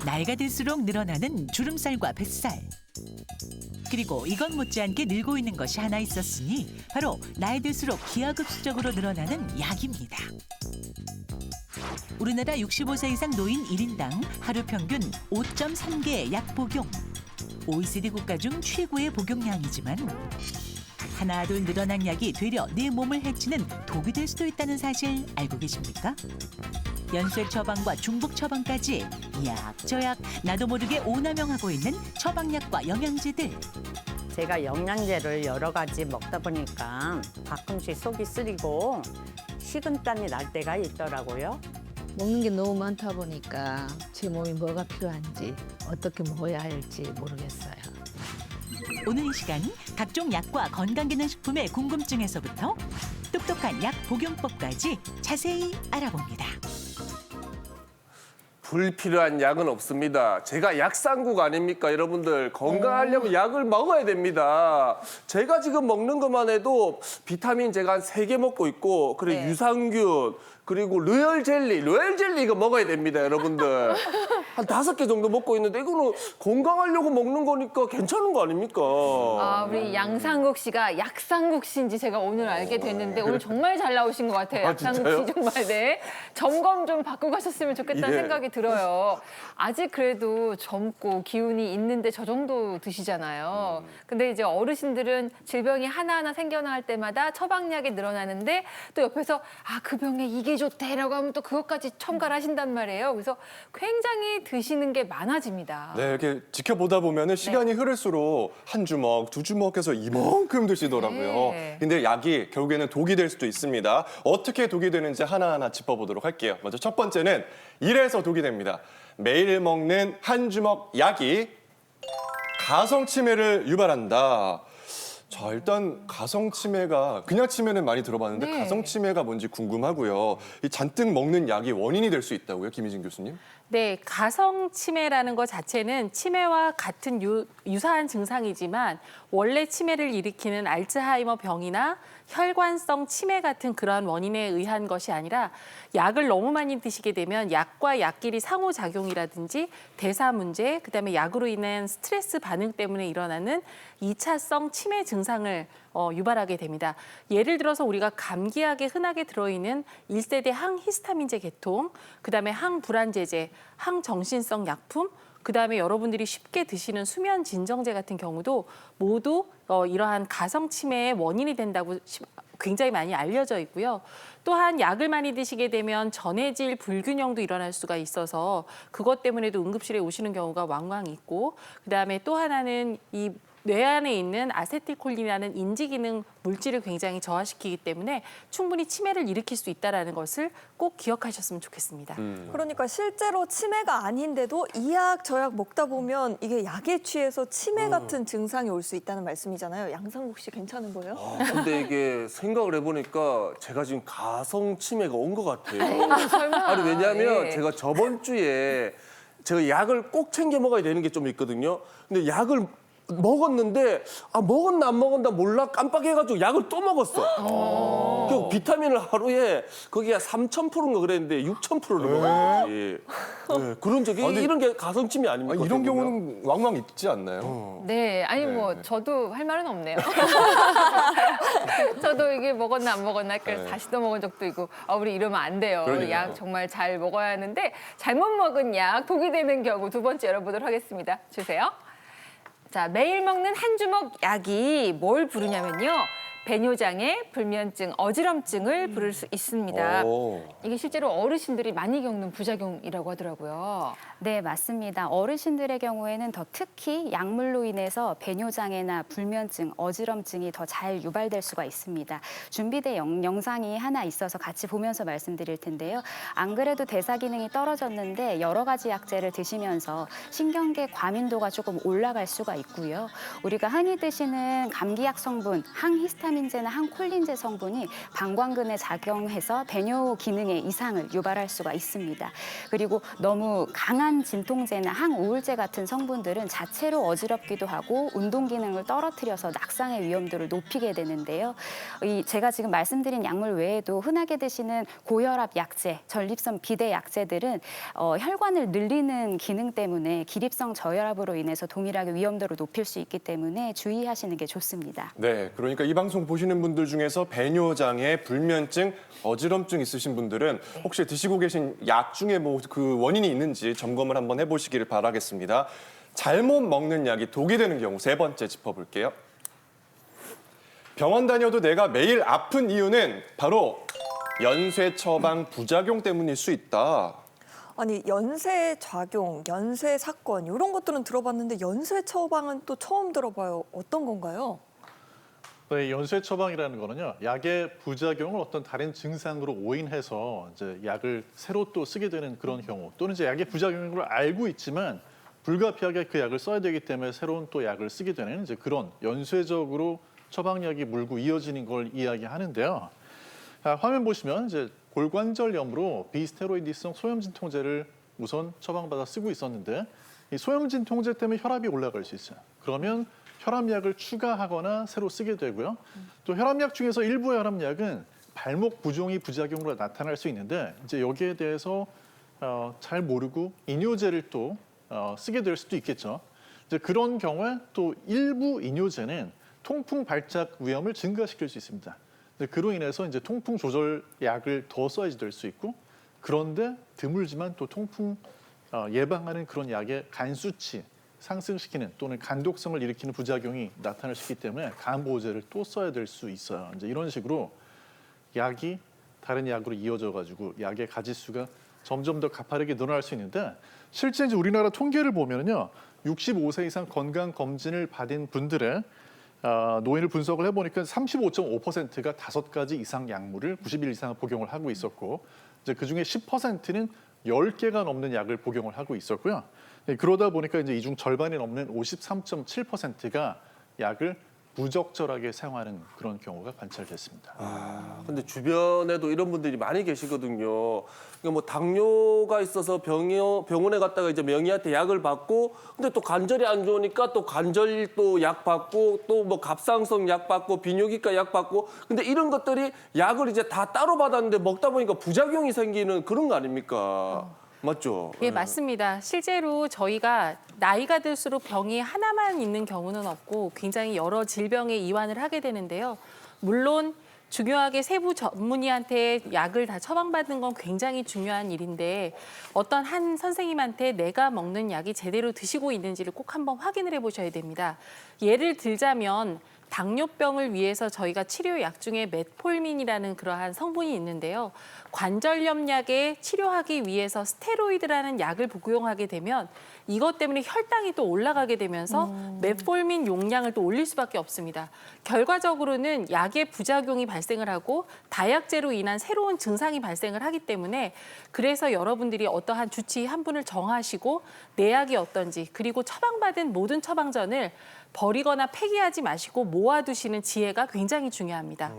나이가 들수록 늘어나는 주름살과 뱃살. 그리고 이건 못지않게 늘고 있는 것이 하나 있었으니 바로 나이 들수록 기하급수적으로 늘어나는 약입니다. 우리나라 65세 이상 노인 1인당 하루 평균 5.3개의 약 복용. OECD 국가 중 최고의 복용량이지만 하나 둘 늘어난 약이 되려 내 몸을 해치는 독이 될 수도 있다는 사실 알고 계십니까? 연쇄 처방과 중복 처방까지 약, 저약 나도 모르게 오남용하고 있는 처방약과 영양제들. 제가 영양제를 여러 가지 먹다 보니까 가끔씩 속이 쓰리고 식은땀이 날 때가 있더라고요. 먹는 게 너무 많다 보니까 제 몸이 뭐가 필요한지 어떻게 먹어야 할지 모르겠어요. 오늘 이 시간 각종 약과 건강기능식품의 궁금증에서부터 똑똑한 약 복용법까지 자세히 알아봅니다. 불필요한 약은 없습니다. 제가 약상국 아닙니까? 여러분들 건강하려면 약을 먹어야 됩니다. 제가 지금 먹는 것만 해도 비타민 제가 한 3개 먹고 있고 그리고 유산균 그리고 로열 젤리 이거 먹어야 됩니다, 여러분들. 한 5개 정도 먹고 있는데 이거는 건강하려고 먹는 거니까 괜찮은 거 아닙니까? 아, 우리 양상국 씨가 약상국 씨인지 제가 오늘 알게 됐는데 오늘 정말 잘 나오신 것 같아요. 약상국 진짜요? 씨 정말 네. 점검 좀 받고 가셨으면 좋겠다는 예. 생각이 들어요. 아직 그래도 젊고 기운이 있는데 저 정도 드시잖아요. 근데 이제 어르신들은 질병이 하나하나 생겨날 때마다 처방약이 늘어나는데 또 옆에서 아, 그 병에 이게 좋대라고 하면 또 그것까지 첨가를 하신단 말이에요. 그래서 굉장히 드시는 게 많아집니다. 네, 이렇게 지켜보다 보면은 시간이 흐를수록 한 주먹, 2주먹 해서 이만큼 드시더라고요. 네. 근데 약이 결국에는 독이 될 수도 있습니다. 어떻게 독이 되는지 하나하나 짚어보도록 할게요. 먼저 첫 번째는 이래서 독이 됩니다. 매일 먹는 한 주먹 약이 가성 치매를 유발한다. 자, 일단 가성 치매가 그냥 치매는 많이 들어봤는데 네. 가성 치매가 뭔지 궁금하고요. 이 잔뜩 먹는 약이 원인이 될 수 있다고요, 김희진 교수님? 네, 가성 치매라는 것 자체는 치매와 같은 유사한 증상이지만 원래 치매를 일으키는 알츠하이머 병이나 혈관성 치매 같은 그러한 원인에 의한 것이 아니라 약을 너무 많이 드시게 되면 약과 약끼리 상호작용이라든지 대사 문제, 그다음에 약으로 인한 스트레스 반응 때문에 일어나는 2차성 치매 증상을 유발하게 됩니다. 예를 들어서 우리가 감기약에 흔하게 들어있는 1세대 항히스타민제 계통, 그다음에 항불안제제, 항정신성 약품, 그다음에 여러분들이 쉽게 드시는 수면 진정제 같은 경우도 모두 이러한 가성 치매의 원인이 된다고 굉장히 많이 알려져 있고요. 또한 약을 많이 드시게 되면 전해질 불균형도 일어날 수가 있어서 그것 때문에도 응급실에 오시는 경우가 왕왕 있고, 그다음에 또 하나는 이 뇌 안에 있는 아세틸콜린이라는 인지기능 물질을 굉장히 저하시키기 때문에 충분히 치매를 일으킬 수 있다는 것을 꼭 기억하셨으면 좋겠습니다. 그러니까 실제로 치매가 아닌데도 이 약 저 약 먹다 보면 이게 약에 취해서 치매 같은 증상이 올 수 있다는 말씀이잖아요. 양상국 씨 괜찮은 거예요? 근데 이게 생각을 해보니까 제가 지금 가성 치매가 온 것 같아요. 설마. 아니 왜냐하면 예. 제가 저번 주에 제가 약을 꼭 챙겨 먹어야 되는 게 좀 있거든요. 근데 약을 먹었는데 먹었나 안 먹었나 몰라 깜빡해가지고 약을 또 먹었어. 그 비타민을 하루에 거기가 3,000%인가 그랬는데 6,000%를 먹었지. 네, 그런 적이 이런 게 가성침이 아닙니까? 이런 어떻게 보면? 경우는 왕왕 있지 않나요? 네, 아니 뭐 저도 할 말은 없네요. 저도 이게 먹었나 안 먹었나 그래서 다시 또 먹은 적도 있고 우리 이러면 안 돼요. 그러니까요. 약 정말 잘 먹어야 하는데 잘못 먹은 약 독이 되는 경우 두 번째 열어보도록 하겠습니다. 주세요. 자, 매일 먹는 한 주먹 약이 뭘 부르냐면요. 배뇨장애, 불면증, 어지럼증을 부를 수 있습니다. 오. 이게 실제로 어르신들이 많이 겪는 부작용이라고 하더라고요. 네, 맞습니다. 어르신들의 경우에는 더 특히 약물로 인해서 배뇨장애나 불면증, 어지럼증이 더 잘 유발될 수가 있습니다. 준비된 영상이 하나 있어서 같이 보면서 말씀드릴 텐데요. 안 그래도 대사 기능이 떨어졌는데 여러 가지 약제를 드시면서 신경계 과민도가 조금 올라갈 수가 있고요. 우리가 흔히 드시는 감기약 성분 항히스타민 항히스타민제나 항콜린제 성분이 방광근에 작용해서 배뇨 기능에 이상을 유발할 수가 있습니다. 그리고 너무 강한 진통제나 항우울제 같은 성분들은 자체로 어지럽기도 하고 운동 기능을 떨어뜨려서 낙상의 위험도를 높이게 되는데요. 제가 지금 말씀드린 약물 외에도 흔하게 드시는 고혈압 약제, 전립선 비대 약제들은 혈관을 늘리는 기능 때문에 기립성 저혈압으로 인해서 동일하게 위험도를 높일 수 있기 때문에 주의하시는 게 좋습니다. 네, 그러니까 이 방송 보시는 분들 중에서 배뇨장애, 불면증, 어지럼증 있으신 분들은 혹시 드시고 계신 약 중에 뭐 그 원인이 있는지 점검을 한번 해보시기를 바라겠습니다. 잘못 먹는 약이 독이 되는 경우 세 번째 짚어볼게요. 병원 다녀도 내가 매일 아픈 이유는 바로 연쇄 처방 부작용 때문일 수 있다. 아니 연쇄 작용, 연쇄 사건 이런 것들은 들어봤는데 연쇄 처방은 또 처음 들어봐요. 어떤 건가요? 네, 연쇄 처방이라는 거는요, 약의 부작용을 어떤 다른 증상으로 오인해서 이제 약을 새로 또 쓰게 되는 그런 경우, 또는 이제 약의 부작용인 걸 알고 있지만 불가피하게 그 약을 써야 되기 때문에 새로운 또 약을 쓰게 되는 이제 그런 연쇄적으로 처방약이 물고 이어지는 걸 이야기하는데요. 화면 보시면 이제 골관절염으로 비스테로이드성 소염진통제를 우선 처방받아 쓰고 있었는데 이 소염진통제 때문에 혈압이 올라갈 수 있어요. 그러면 혈압약을 추가하거나 새로 쓰게 되고요. 또 혈압약 중에서 일부 혈압약은 발목 부종이 부작용으로 나타날 수 있는데 이제 여기에 대해서 잘 모르고 이뇨제를 또 쓰게 될 수도 있겠죠. 이제 그런 경우에 또 일부 이뇨제는 통풍 발작 위험을 증가시킬 수 있습니다. 그로 인해서 이제 통풍 조절 약을 더 써야지 될 수 있고, 그런데 드물지만 또 통풍 예방하는 그런 약의 간 수치 상승시키는 또는 간독성을 일으키는 부작용이 나타날 수 있기 때문에 간 보호제를 또 써야 될 수 있어요. 이제 이런 식으로 약이 다른 약으로 이어져 가지고 약의 가지수가 점점 더 가파르게 늘어날 수 있는데, 실제 이제 우리나라 통계를 보면요, 65세 이상 건강 검진을 받은 분들의 노인을 분석을 해보니까 35.5%가 5가지 이상 약물을 90일 이상 복용을 하고 있었고, 이제 그 중에 10%는 10개가 넘는 약을 복용을 하고 있었고요. 그러다 보니까 이제 이 중 절반이 넘는 53.7%가 약을 부적절하게 사용하는 그런 경우가 관찰됐습니다. 근데 주변에도 이런 분들이 많이 계시거든요. 그러니까 뭐 당뇨가 있어서 병원에 갔다가 이제 명의한테 약을 받고, 근데 또 관절이 안 좋으니까 또 관절 또 약 받고, 또 뭐 갑상선 약 받고, 비뇨기과 약 받고, 근데 이런 것들이 약을 이제 다 따로 받았는데 먹다 보니까 부작용이 생기는 그런 거 아닙니까? 맞죠? 예, 맞습니다. 실제로 저희가 나이가 들수록 병이 하나만 있는 경우는 없고 굉장히 여러 질병에 이완을 하게 되는데요. 물론 중요하게 세부 전문의한테 약을 다 처방받는 건 굉장히 중요한 일인데, 어떤 한 선생님한테 내가 먹는 약이 제대로 드시고 있는지를 꼭 한번 확인을 해보셔야 됩니다. 예를 들자면 당뇨병을 위해서 저희가 치료약 중에 메폴민이라는 그러한 성분이 있는데요. 관절염 약에 치료하기 위해서 스테로이드라는 약을 복용하게 되면 이것 때문에 혈당이 또 올라가게 되면서 메폴민 용량을 또 올릴 수밖에 없습니다. 결과적으로는 약의 부작용이 발생을 하고 다약제로 인한 새로운 증상이 발생을 하기 때문에, 그래서 여러분들이 어떠한 주치 한 분을 정하시고 내 약이 어떤지, 그리고 처방받은 모든 처방전을 버리거나 폐기하지 마시고 모아두시는 지혜가 굉장히 중요합니다.